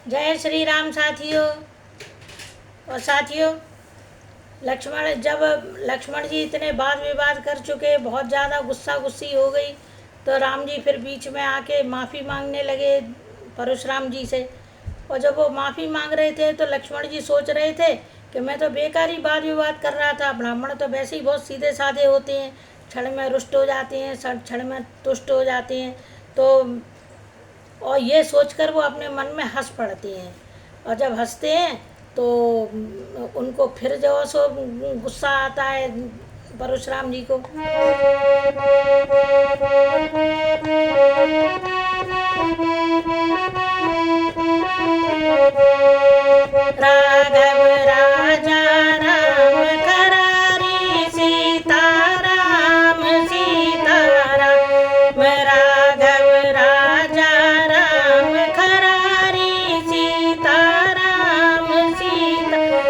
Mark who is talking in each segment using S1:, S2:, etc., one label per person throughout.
S1: जय श्री राम साथियों। और साथियों, जब लक्ष्मण जी इतने वाद विवाद कर चुके, बहुत ज़्यादा गुस्सा गुस्सी हो गई, तो राम जी फिर बीच में आके माफ़ी मांगने लगे परशुराम जी से। और जब वो माफ़ी मांग रहे थे तो लक्ष्मण जी सोच रहे थे कि मैं तो बेकार ही वाद विवाद कर रहा था, ब्राह्मण तो वैसे ही बहुत सीधे साधे होते हैं, क्षण में रुष्ट हो जाते हैं, क्षण में तुष्ट हो जाते हैं। तो और ये सोचकर वो अपने मन में हंस पड़ते हैं। और जब हंसते हैं तो उनको फिर जो सो गुस्सा आता है परशुराम जी को। राघव राजा राम करारी सीता राम सीता राम। राघव राजा राम करारी सीता राम सीता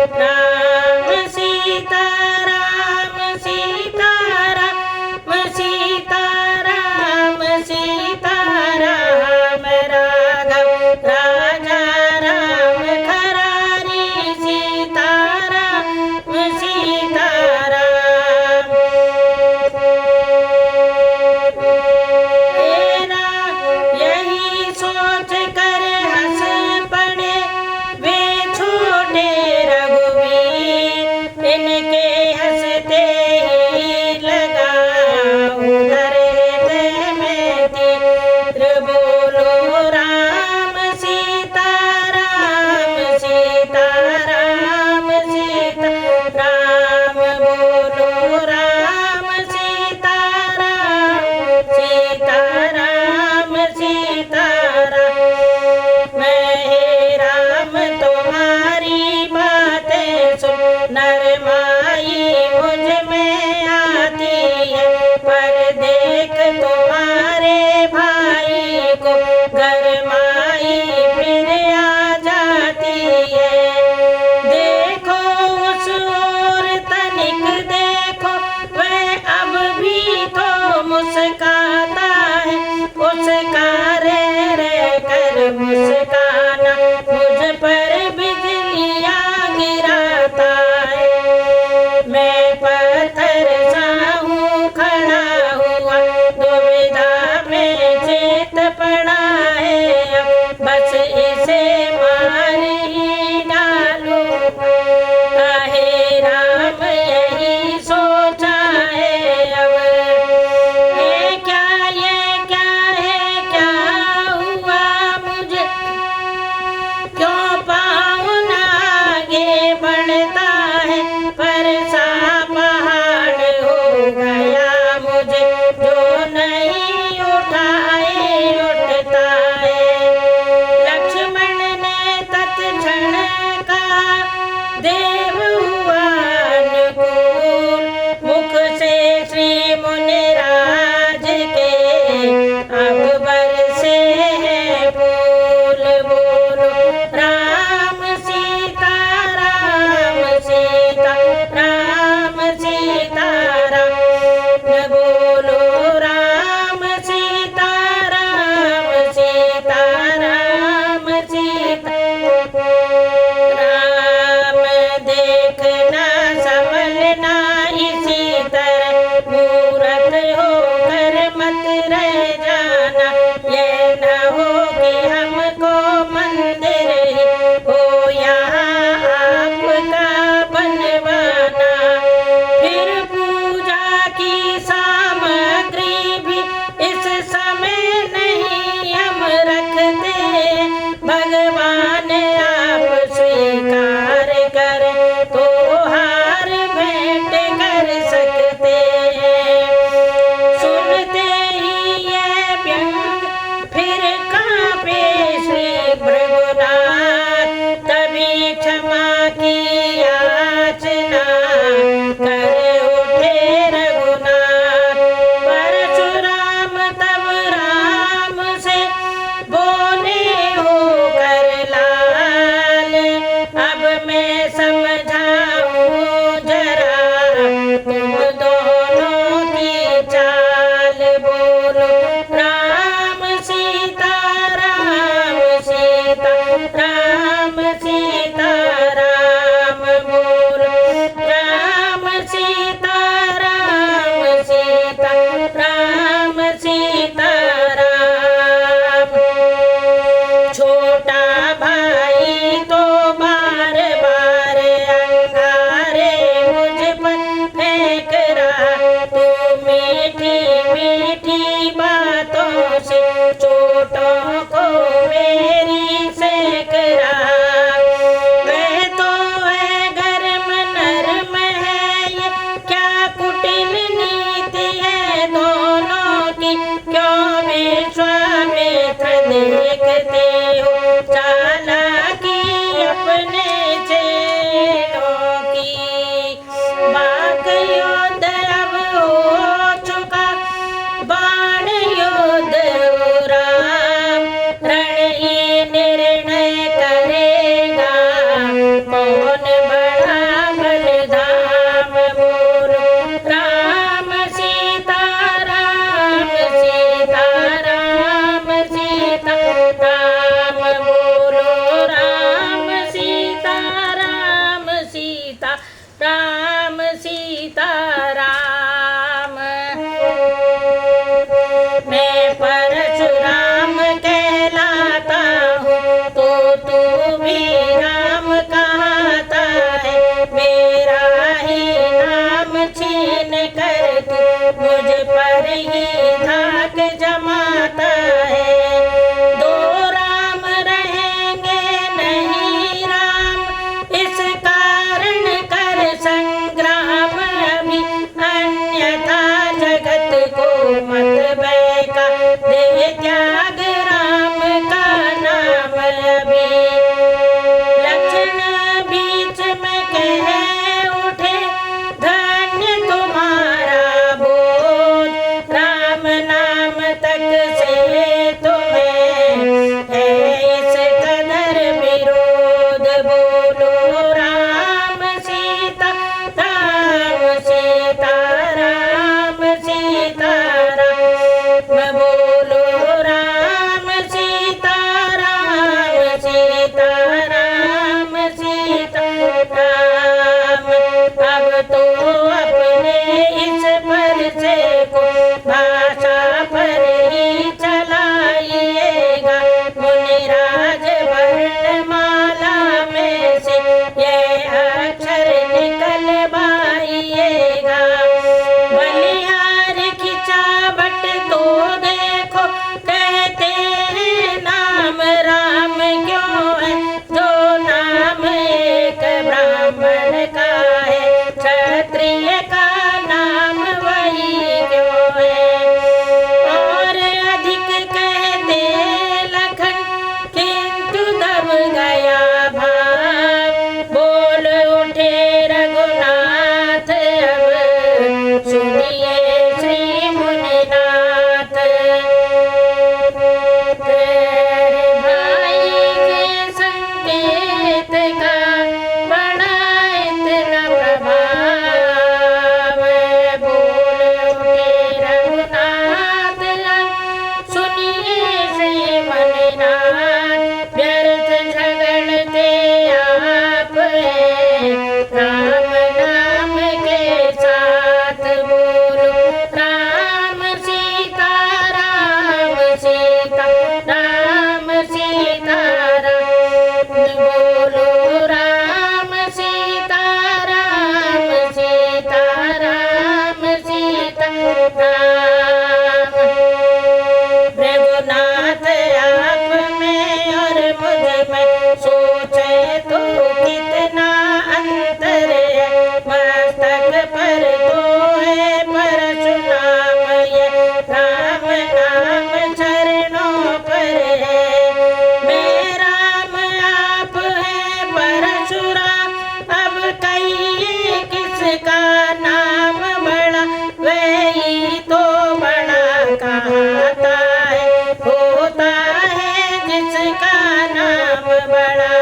S1: राम सीता राम सीता राम सीता राम सीता राम। राघव राजा राम करारी सीता राम सीता राम। तेरा यही सोच कर हंस पड़े वे छोटे रघुवीर, इनके हंसते ही लगा उधर हृदय में तीर। बोलो राम सीता राम सीता राम सीता राम। बोलो राम सीता राम सीता राम सीता राम। मैं हे राम तुम्हारी बातें सुन, नरमाई मुझ में आती है, पर देख तुम्हारे भाई को गरमाई फिर आ जाती है। देखो उस ओर तनिक देखो, वह अब भी तो मुस्काता है, उसका रह कर मुस्काना मुझ पर बिजलियाँ गिराता है। मैं पत्थर सा हूँ खड़ा हुआ, दुविधा में चेत पड़ा है, अब बस इसे मार ही डालूं। हे राम यही सोचा है अब, ये क्या है क्या हुआ मुझे, क्यों पाँव न आगे बढ़ता है, पर सा पहाड़ हो गया मुझे, जो नहीं उठाए उठता है। लक्ष्मण ने तत्क्षण कहा, देव हुआ अनुकूल, मुख से श्री मुनिराज के अब बरसे हैं फूल। बोलो राम सीता राम सीता राम सीता राम। बोलो राम सीता राम सीता राम सीता राम। देखना संभलना इसी तरह, मूरत होकर मत रह जाना, ये न हो कि हमको मंदिर ही हो यहाँ आपका बनवाना। फिर पूजा की सामग्री भी इस समय नहीं हम रखते, भगवान आप स्वीकार करें तो हार भेंट कर सकते हैं। सुनते ही ये व्यंग फिर कांपे श्री भृगुनाथ, तभी क्षमा की याचना कर उठे रघुनाथ। परशुराम तब राम से बोले हो कर निर्णय करेगा कौन बड़ा बलधाम। बोलो राम सीता राम सीता राम सीता राम। बोलो राम सीता राम सीता राम सीता राम। मैं परशुराम कहलाता हूँ तो तू भी राम कहता है। मेरा ही नाम छीन कर तू मुझ पर ही धाक जमाता है। दो राम रहेंगे नहीं राम, इस कारण कर संग्राम अभी, अन्यथा जगत को मत बहका दे त्याग राम का नाम अभी। लक्षण बीच में कह उठे धन्य तुम्हारा बोध, राम नाम तक से तुम्हें है इस कदर विरोध। बोलो राम सीता राम सीता राम सीता राम। बोलो राम सीता राम सीता राम सीता राम। अब तो अपने इस परसे को भाषा पर ही चलाइएगा, मुनिराज वर्णमाला में से ये अक्षर निकलवाइएगा। बलिहार खिंचावट तो देखो, कहते हैं नाम राम क्यों है, जो नाम एक ब्राह्मण का है, क्षत्रिय का नाम वही क्यों है। और अधिक कहते लखन किंतु दब गया भाव, बोल उठे रघुनाथ अब सुनिए श्री मुनिनाथ। तेरे भाई के संकेत का बड़ा इतना प्रभाव, बोल उठे रघुनाथ अब सुनिए श्री मुनिनाथ। व्यर्थ झगड़ते आप हैं राम नाम के साथ। बोलो राम सीता राम सीता राम सीता राम। बोलो राम सीता राम सीता राम सीता राम। रघुनाथ आप में और मुझ में सोचे तो कितना अंतर है, मस्तक पर तो है परशुराम, ये राम नाम चरणों पर है। मेरा राम आप है परशुराम, अब कहिए किसका नाम बड़ा, वही तो बड़ा कहता है, होता है जिसका नाम बड़ा।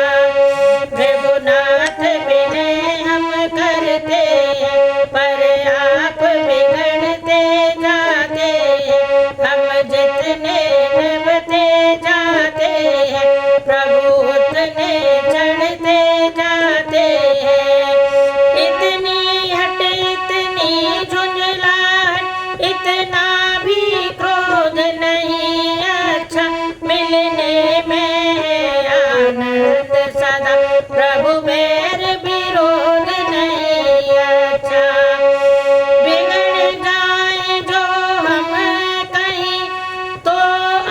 S1: रघुनाथ विनय हम करते हैं, पर आप बिगड़ते जाते हैं। हम जितने निभते जाते हैं, प्रभु उतने चढ़ते जाते हैं। इतनी हट इतनी झुंझलाहट, इतना भी क्रोध नहीं अच्छा, मिलने में है आनंद सदा, प्रभु बैर विरोध नहीं अच्छा। बिगड़ जाए जो हम कहीं तो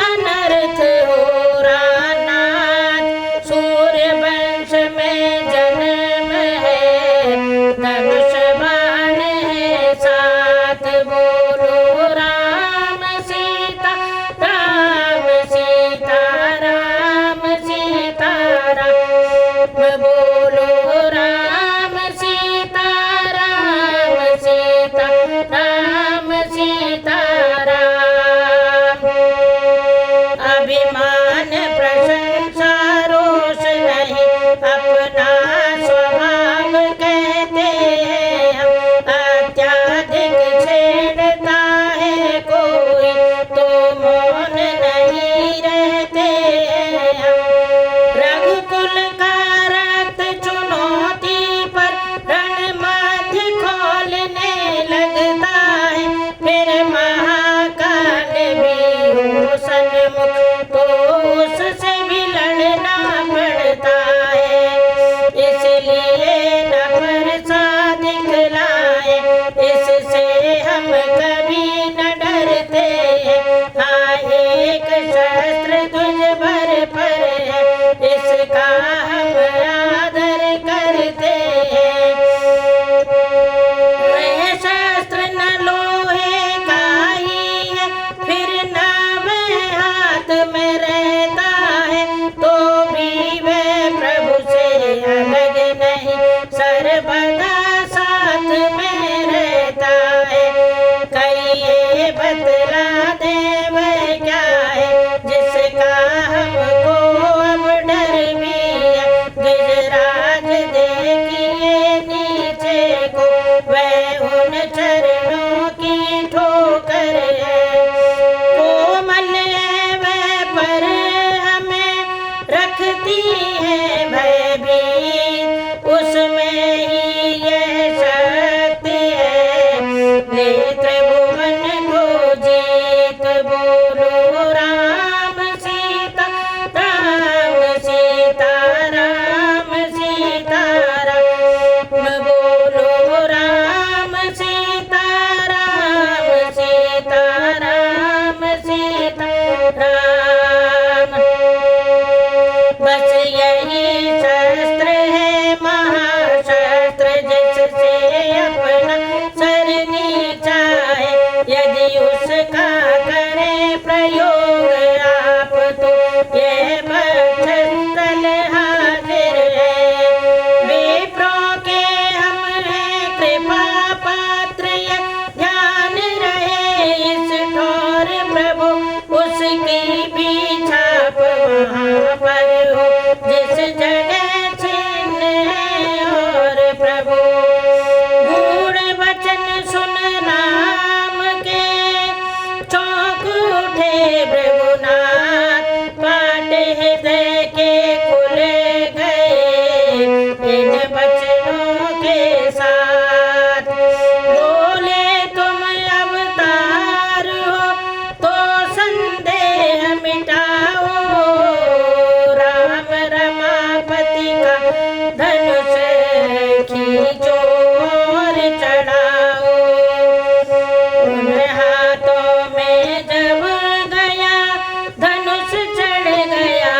S1: अनर्थ हो रानाथ, सूर्य वंश में जन्म है, धनुष बाण है साथ। बोलो राम सीता राम सीता राम जिसका हम आदर करते हैं। वह शस्त्र न लोहे का ही है, फिर न वह हाथ में रहता है, तो भी वह प्रभु से अलग नहीं, सर्वदा साथ में रहता है। कहिए बतला दे वह क्या है, जिसका हमको अब डर भी है। गिजराज देखिए नीचे को, वह उन चरणों की ठोकर है। कोमल है वह पर हमें रखती है भयभीत, उसमें ही यह शक्ति है ले त्रिभुवन को जीत। बोलो राम सीता राम, सीता राम, सीता राम। बोलो राम सीता राम, सीता राम, सीता राम। बस यही शस्त्र है महाशस्त्र, जिससे अपना सर नीचा है। यदि उसका करे प्रयोग आप, तो यह वक्षस्थल हाजिर है। विप्रों के हम हैं कृपा पात्र, यह ध्यान रहे इस ठौर प्रभु, उसकी भी छाप वहाँ पर हो, जिस जगह चिन्ह है और प्रभु। गूढ़ वचन सुन राम के, चौंक उठे भृगुनाथ, पाट हृदय के खुल गए इन वचनों के साथ। बोले तुम अवतार हो, तो संदेह मिटाओ, राम रमापति का धनुष खींचो और चढ़ाओ। उन हाथों में जब गया धनुष चढ़ गया,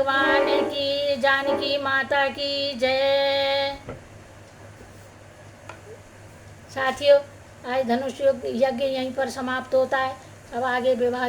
S1: भगवान की, जानकी माता की जय। साथियों, आज धनुष यज्ञ यहीं पर समाप्त होता है। अब आगे विवाह